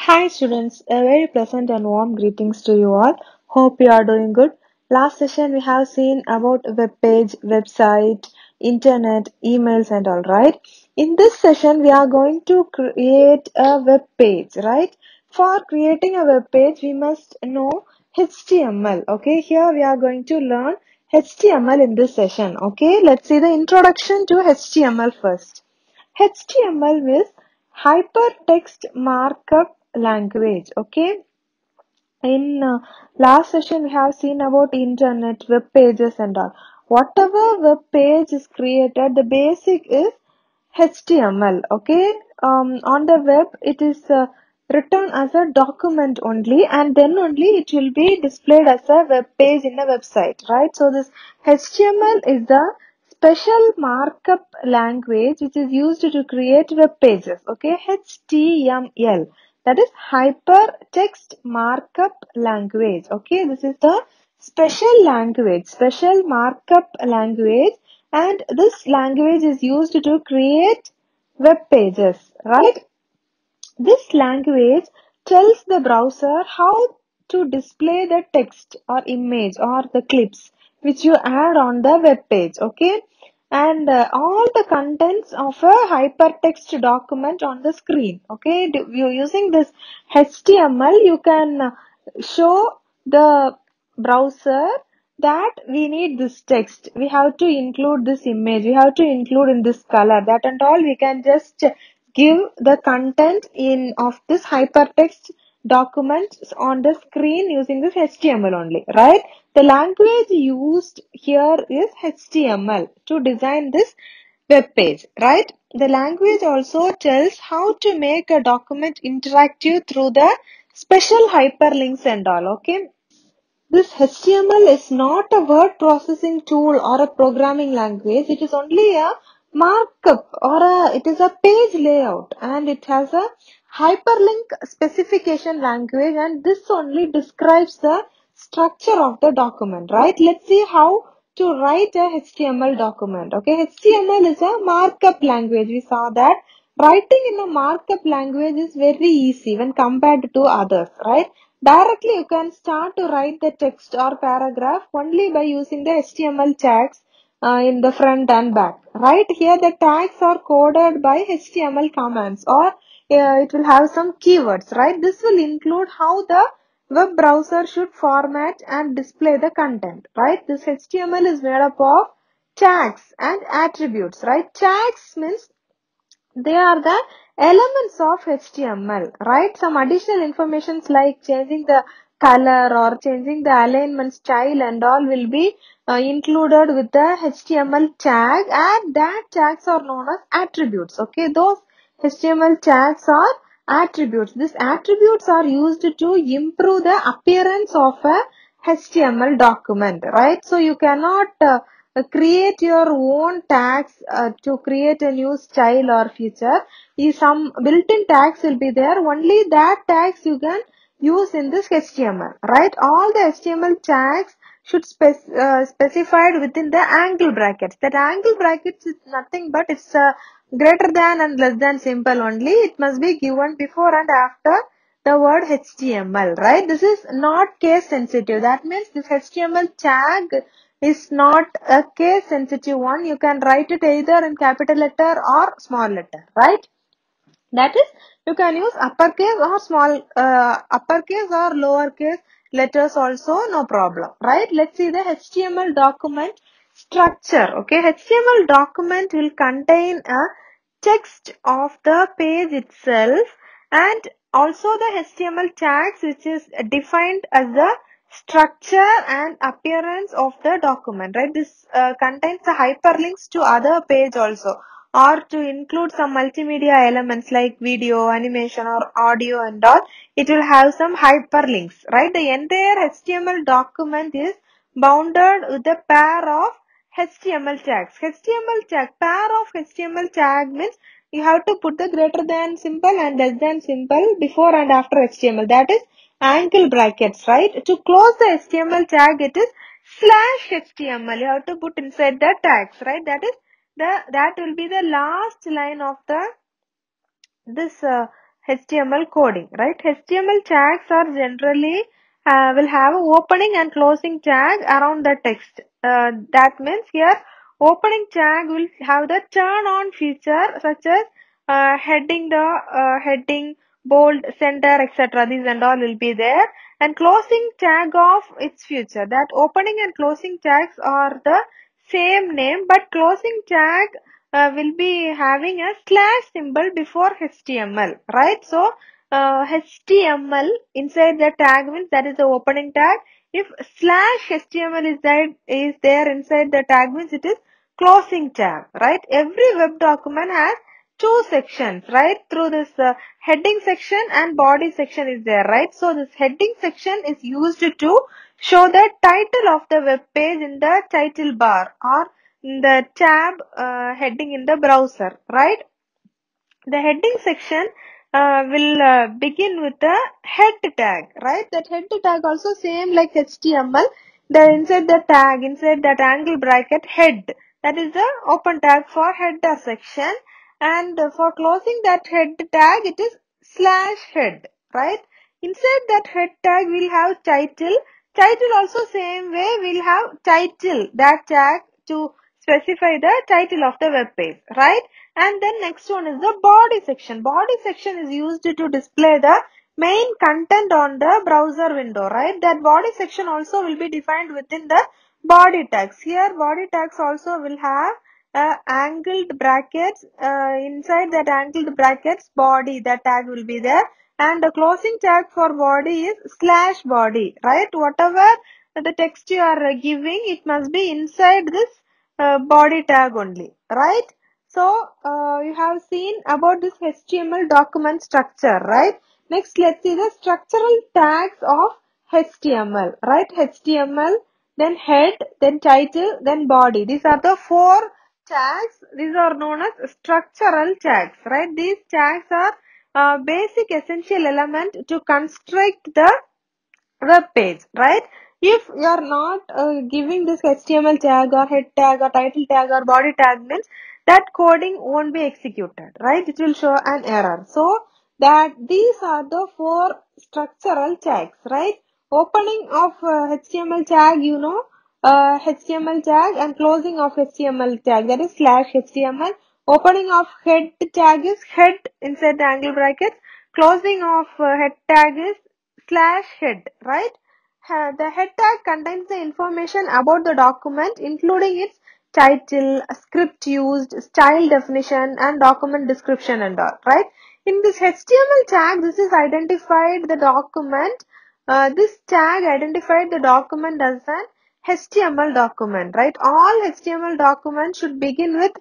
Hi students, a very pleasant and warm greetings to you all. Hope you are doing good. Last session we have seen about web page, website, internet, emails and all, right? In this session we are going to create a web page, right? For creating a web page we must know HTML, okay? Here we are going to learn HTML in this session, okay? Let's see the introduction to HTML first. HTML is hypertext markup language. Okay, in last session we have seen about internet, web pages and all. Whatever web page is created, the basic is HTML. Okay, on the web it is written as a document only, and then only it will be displayed as a web page in a website, right? So this HTML is the special markup language which is used to create web pages. Okay, HTML, that is hypertext markup language. Okay, this is the special markup language, and this language is used to create web pages, right? This language tells the browser how to display the text or image or the clips which you add on the web page, okay? And all the contents of a hypertext document on the screen, okay? You using this HTML, you can show the browser that we need this text, we have to include this image, we have to include in this color, that and all we can just give the content in of this hypertext document on the screen using this HTML only, right? The language used here is HTML to design this web page, right? The language also tells how to make a document interactive through the special hyperlinks and all, okay? This HTML is not a word processing tool or a programming language. It is only a markup or it is a page layout, and it has a hyperlink specification language, and this only describes the structure of the document, right? Let's see how to write a HTML document. Okay, HTML is a markup language. We saw that writing in a markup language is very easy when compared to others, right? Directly you can start to write the text or paragraph only by using the HTML tags in the front and back. Right here the tags are coded by HTML commands, or it will have some keywords. Right, this will include how the web browser should format and display the content. Right, this HTML is made up of tags and attributes. Right, tags means they are the elements of HTML, right? Some additional informations like changing the color or changing the alignment style and all will be included with the HTML tag, and that tags are known as attributes. Okay, those HTML tags are attributes. These attributes are used to improve the appearance of a HTML document, right? So you cannot create your own tags to create a new style or feature. Some built-in tags will be there. Only that tags you can use in this HTML, right? All the HTML tags should specified within the angle brackets. That angle brackets is nothing but it's greater than and less than symbol only. It must be given before and after the word HTML, right? This is not case sensitive. That means this HTML tag is not a case sensitive one. You can write it either in capital letter or small letter, right? That is, you can use uppercase or uppercase or lowercase letters also, no problem, right? Let's see the HTML document structure. Okay, HTML document will contain a text of the page itself, and also the HTML tags which is defined as the structure and appearance of the document, right? This contains the hyperlinks to other page also, or to include some multimedia elements like video, animation or audio and all. It will have some hyperlinks, right? The entire HTML document is bounded with a pair of HTML tags. HTML tag, pair of HTML tag means you have to put the greater than symbol and less than symbol before and after HTML. That is angle brackets, right? To close the HTML tag, it is /HTML. You have to put inside the tags, right? That will be the last line of the this HTML coding, right? HTML tags are generally will have a opening and closing tag around the text. That means here opening tag will have the turn on feature such as heading, bold, center, etc. These and all will be there. And closing tag of its feature. That opening and closing tags are the same name, but closing tag will be having a slash symbol before HTML, right? So, HTML inside the tag means that is the opening tag. If slash HTML is there inside the tag means it is closing tag, right? Every web document has two sections, right? Through this heading section and body section is there, right? So, this heading section is used to show the title of the web page in the title bar or in the tab heading in the browser, right? The heading section will begin with the head tag, right? That head tag also same like HTML. Inside the tag, inside that angle bracket head, that is the open tag for header section. And for closing that head tag, it is slash head, right? Inside that head tag, we'll have title. Title also same way, we'll have title, that tag to specify the title of the web page, right? And then next one is the body section. Body section is used to display the main content on the browser window, right? That body section also will be defined within the body tags. Here body tags also will have angled brackets. Inside that angled brackets body, that tag will be there. And the closing tag for body is slash body, right? Whatever the text you are giving, it must be inside this body tag only, right? So, you have seen about this HTML document structure, right? Next, let's see the structural tags of HTML, right? HTML, then head, then title, then body. These are the four tags. These are known as structural tags, right? These tags are basic essential element to construct the web page, right? If you are not giving this HTML tag or head tag or title tag or body tag means that coding won't be executed, right? It will show an error. So that these are the four structural tags, right? Opening of HTML tag, HTML tag, and closing of HTML tag, that is slash HTML. Opening of head tag is head inside the angle brackets. Closing of head tag is slash head, right? The head tag contains the information about the document, including its title, script used, style definition, and document description and all, right? In this HTML tag, this is identified the document. This tag identified the document as an HTML document, right? All HTML documents should begin with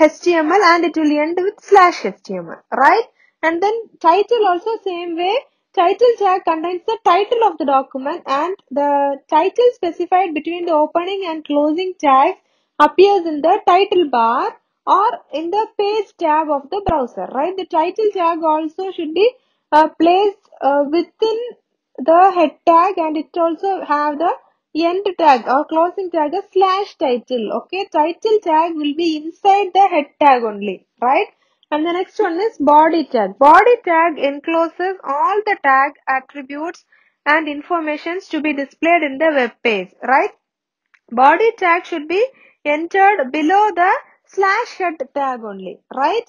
HTML and it will end with slash HTML, right? And then title also same way. Title tag contains the title of the document and the title specified between the opening and closing tags appears in the title bar or in the page tab of the browser, right? The title tag also should be placed within the head tag and it also have the end tag or closing tag as slash title, okay? Title tag will be inside the head tag only, right? And the next one is body tag. Body tag encloses all the tag attributes and informations to be displayed in the web page, right? Body tag should be entered below the slash head tag only, right?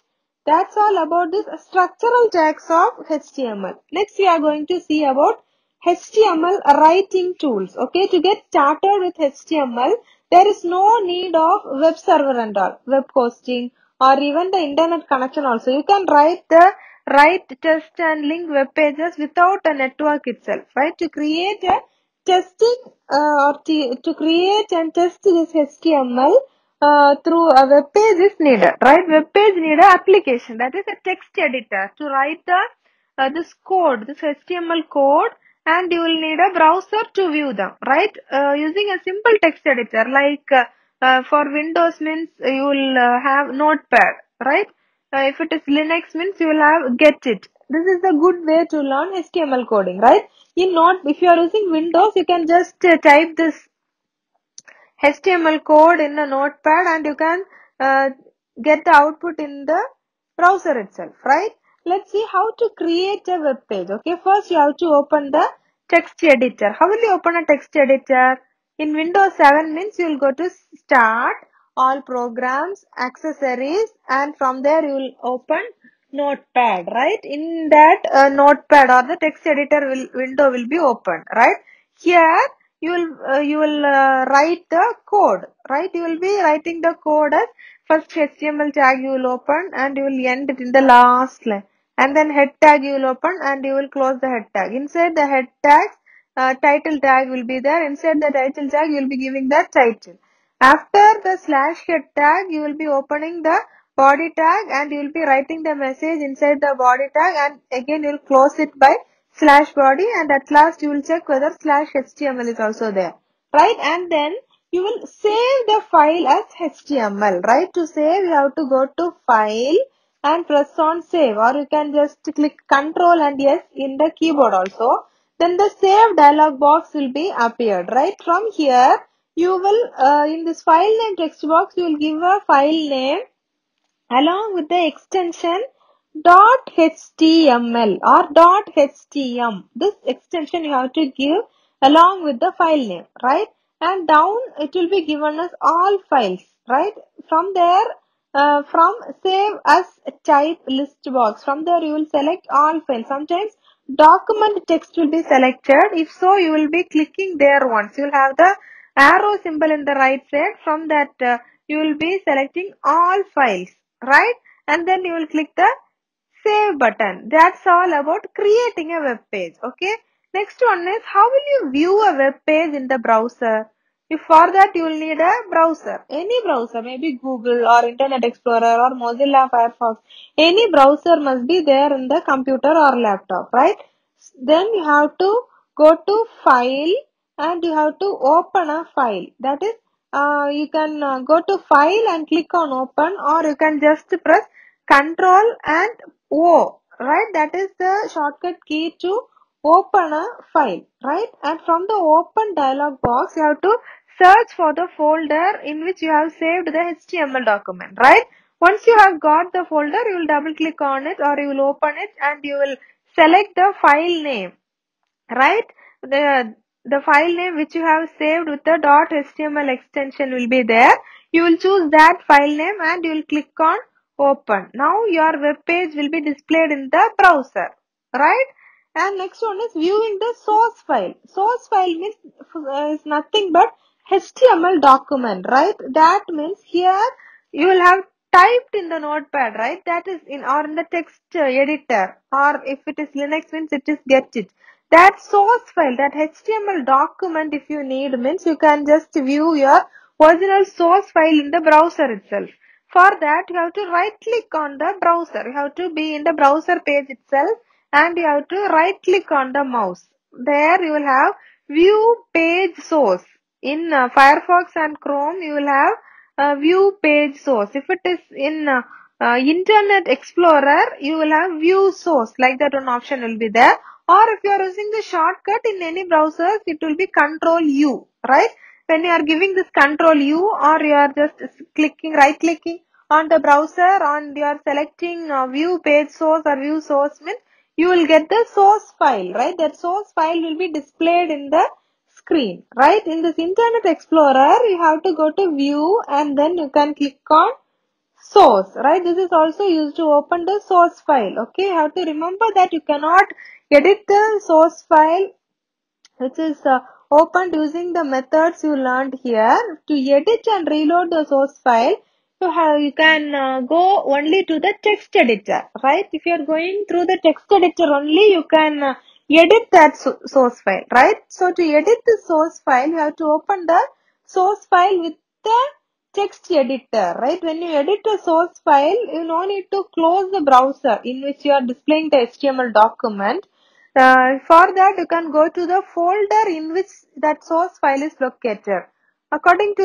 That's all about this structural tags of HTML. Next we are going to see about HTML writing tools. Okay, to get started with HTML, there is no need of web server and all, web hosting or even the internet connection also. You can write, test and link web pages without a network itself, right? To create a testing to create and test this HTML through a web page is needed, right? Web page need a application, that is a text editor to write this code, this HTML code, and you will need a browser to view them, right? Using a simple text editor like for Windows means you will have Notepad, right? If it is Linux means you will have Get It. This is a good way to learn HTML coding, right? If you are using Windows, you can just type this HTML code in a notepad and you can get the output in the browser itself, right? let's see how to create a web page. Okay, first you have to open the text editor. How will you open a text editor? In Windows 7 means you will go to Start, All Programs, Accessories, and from there you will open Notepad, right? In that Notepad or the text editor window will be open, right? Here you will write the code, right? You will be writing the code as first HTML tag you will open and you will end it in the last line, and then head tag you will open and you will close the head tag. Inside the head tag, title tag will be there. Inside the title tag you will be giving the title. After the slash head tag you will be opening the body tag and you will be writing the message inside the body tag, and again you will close it by slash body, and at last you will check whether slash HTML is also there, right? And then you will save the file as HTML, right? To save you have to go to file and press on save, or you can just click Ctrl and yes in the keyboard also. Then the save dialog box will be appeared, right? From here you will in this file name text box you will give a file name along with the extension .html or .htm. This extension you have to give along with the file name, right? And down it will be given as all files, right? From there, from save as type list box, from there you will select all files. Sometimes document text will be selected. If so, you will be clicking there once. You will have the arrow symbol in the right side. From that, you will be selecting all files, right? And then you will click the save button. That's all about creating a web page. Okay. Next one is how will you view a web page in the browser? If for that you will need a browser. Any browser, maybe Google or Internet Explorer or Mozilla Firefox. Any browser must be there in the computer or laptop, right? Then you have to go to file and you have to open a file. That is, you can go to file and click on open, or you can just press Control and O, right? That is the shortcut key to open a file, right? And from the open dialog box, you have to search for the folder in which you have saved the HTML document, right? Once you have got the folder, you will double click on it or you will open it and you will select the file name, right? The file name which you have saved with the .html extension will be there. You will choose that file name and you will click on open. Now your web page will be displayed in the browser, right? And next one is viewing the source file. Source file means is nothing but HTML document, right? That means here you will have typed in the notepad, right? That is in or in the text editor, or if it is Linux means it is get it. That source file, that HTML document, if you need, means you can just view your original source file in the browser itself. For that, you have to right click on the browser. You have to be in the browser page itself and you have to right click on the mouse. There you will have view page source. In Firefox and Chrome, you will have view page source. If it is in Internet Explorer, you will have view source. Like that one option will be there. Or if you are using the shortcut in any browsers, it will be Control U, right? When you are giving this Control U or you are just clicking, right clicking on the browser and you are selecting view page source or view source means you will get the source file, right? That source file will be displayed in the screen, right? In this Internet Explorer, you have to go to view and then you can click on source, right? This is also used to open the source file. Okay, you have to remember that you cannot edit the source file which is opened using the methods you learned here. To edit and reload the source file, you can go only to the text editor, right? If you are going through the text editor only, you can edit that source file, right? So to edit the source file, you have to open the source file with the text editor, right? When you edit a source file, you no need to close the browser in which you are displaying the HTML document. For that, you can go to the folder in which that source file is located. According to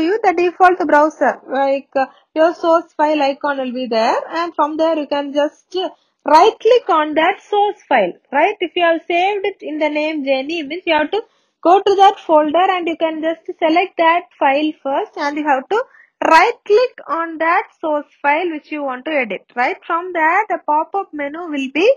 you, the default browser, like your source file icon will be there, and from there you can just right click on that source file, right? If you have saved it in the name Jenny, means you have to go to that folder and you can just select that file first and you have to right click on that source file which you want to edit, right? From that, a pop-up menu will be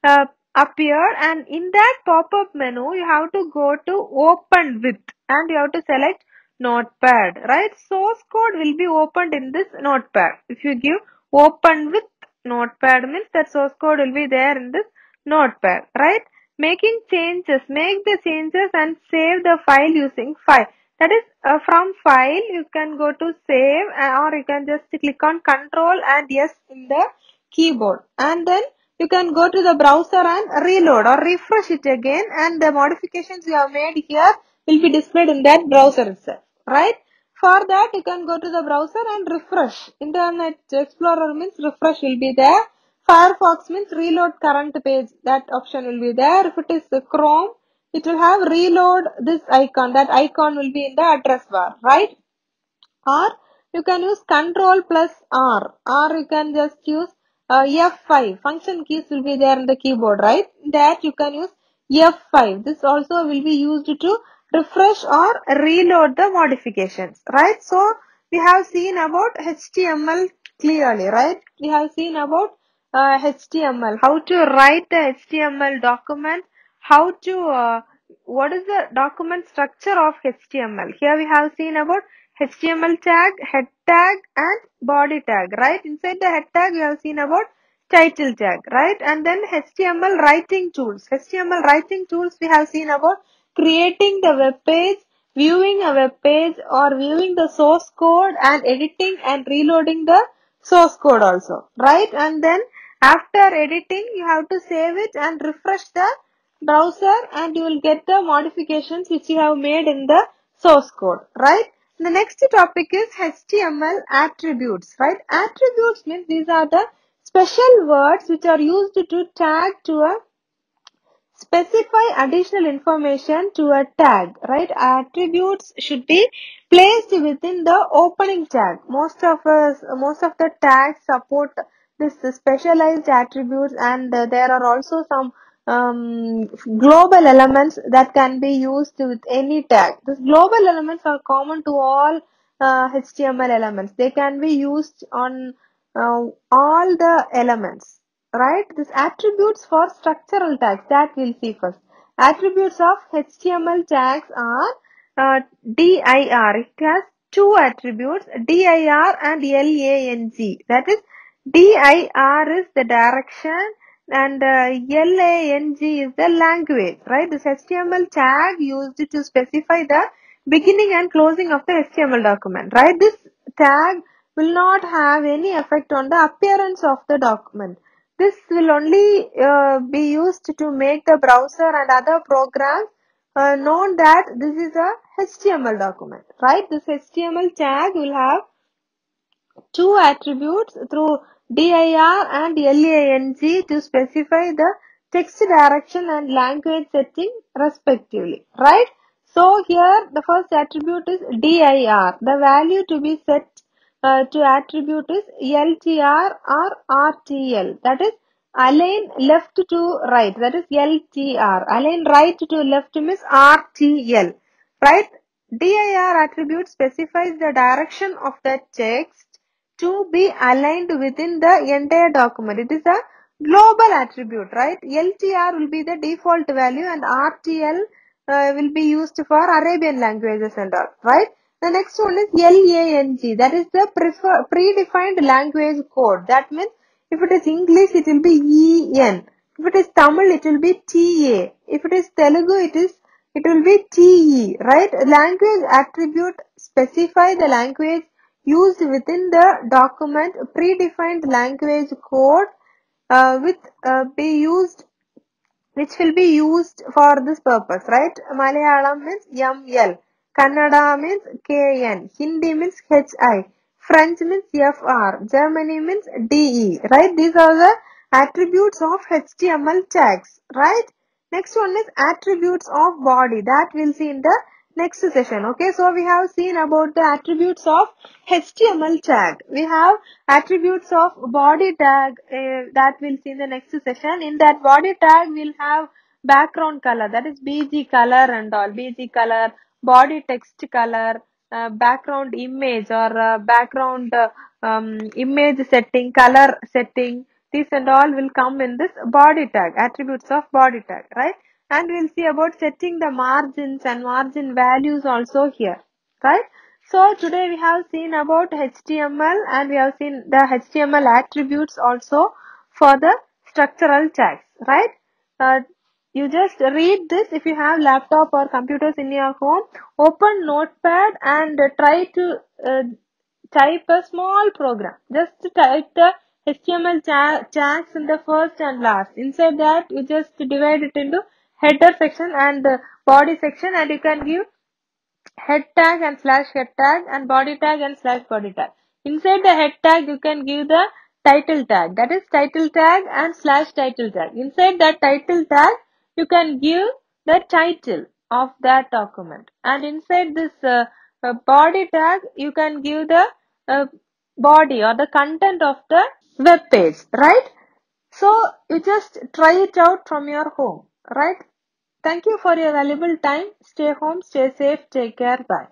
uh, appear, and in that pop-up menu you have to go to open with and you have to select notepad, right? Source code will be opened in this notepad. If you give open with notepad means that source code will be there in this notepad, right? Making changes, make the changes and save the file using file. That is from file you can go to save, or you can just click on control and yes in the keyboard, and then you can go to the browser and reload or refresh it again, and the modifications you have made here will be displayed in that browser itself, right? For that you can go to the browser and refresh. Internet Explorer means refresh will be there. Firefox means reload current page, that option will be there. If it is Chrome, it will have reload this icon, that icon will be in the address bar, right? Or you can use control plus R, or you can just use F5. Function keys will be there in the keyboard, right? That you can use F5. This also will be used to refresh or reload the modifications, right? So we have seen about HTML clearly, right? We have seen about HTML, how to write the HTML document, how to what is the document structure of HTML. Here we have seen about HTML tag, head tag and body tag, right? Inside the head tag we have seen about title tag, right? And then HTML writing tools. HTML writing tools we have seen about creating the web page, viewing a web page, or viewing the source code and editing and reloading the source code also, right? And then after editing you have to save it and refresh the browser, and you will get the modifications which you have made in the source code, right? The next topic is HTML attributes, right? Attributes means these are the special words which are used to tag to a specify additional information to a tag, right? Attributes should be placed within the opening tag. Most of the tags support this specialized attributes, and there are also some global elements that can be used with any tag. These global elements are common to all HTML elements. They can be used on all the elements, right? These attributes for structural tags that we'll see first. Attributes of HTML tags are dir. It has two attributes, dir and lang. That is, dir is the direction and lang is the language, right? This HTML tag used to specify the beginning and closing of the HTML document, right? This tag will not have any effect on the appearance of the document. This will only be used to make the browser and other programs known that this is a HTML document, right? This HTML tag will have two attributes through dir and lang to specify the text direction and language setting respectively, right? So here the first attribute is dir. The value to be set to attribute is ltr or rtl. That is align left to right. That is ltr. Align right to left means rtl, right? Dir attribute specifies the direction of the text to be aligned within the entire document. It is a global attribute, right? LTR will be the default value and RTL will be used for Arabian languages and all, right? The next one is LANG. That is the predefined language code. That means if it is English, it will be EN. If it is Tamil, it will be TA. If it is Telugu, it will be TE, right? Language attribute specify the language used within the document. Predefined language code with be used which will be used for this purpose, right? Malayalam means ML, Kannada means KN, Hindi means HI, French means FR, Germany means DE, right? These are the attributes of HTML tags, right? Next one is attributes of body, that we'll see in the next session. Okay, so we have seen about the attributes of HTML tag. We have attributes of body tag that we'll see in the next session. In that body tag we'll have background color, that is BG color and all, BG color, body text color, background image or background image setting, color setting. These and all will come in this body tag, attributes of body tag, right? And we'll see about setting the margins and margin values also here, right? So today we have seen about HTML and we have seen the HTML attributes also for the structural tags, right? Uh, you just read this. If you have laptop or computers in your home, open Notepad and try to type a small program. Just type the HTML tags in the first and last. Inside that, you just divide it into header section and body section, and you can give head tag and slash head tag and body tag and slash body tag. Inside the head tag, you can give the title tag. That is title tag and slash title tag. Inside that title tag, you can give the title of that document. And inside this body tag, you can give the uh, body or the content of the web page, right? So you just try it out from your home, right? Thank you for your valuable time. Stay home, stay safe, take care, bye.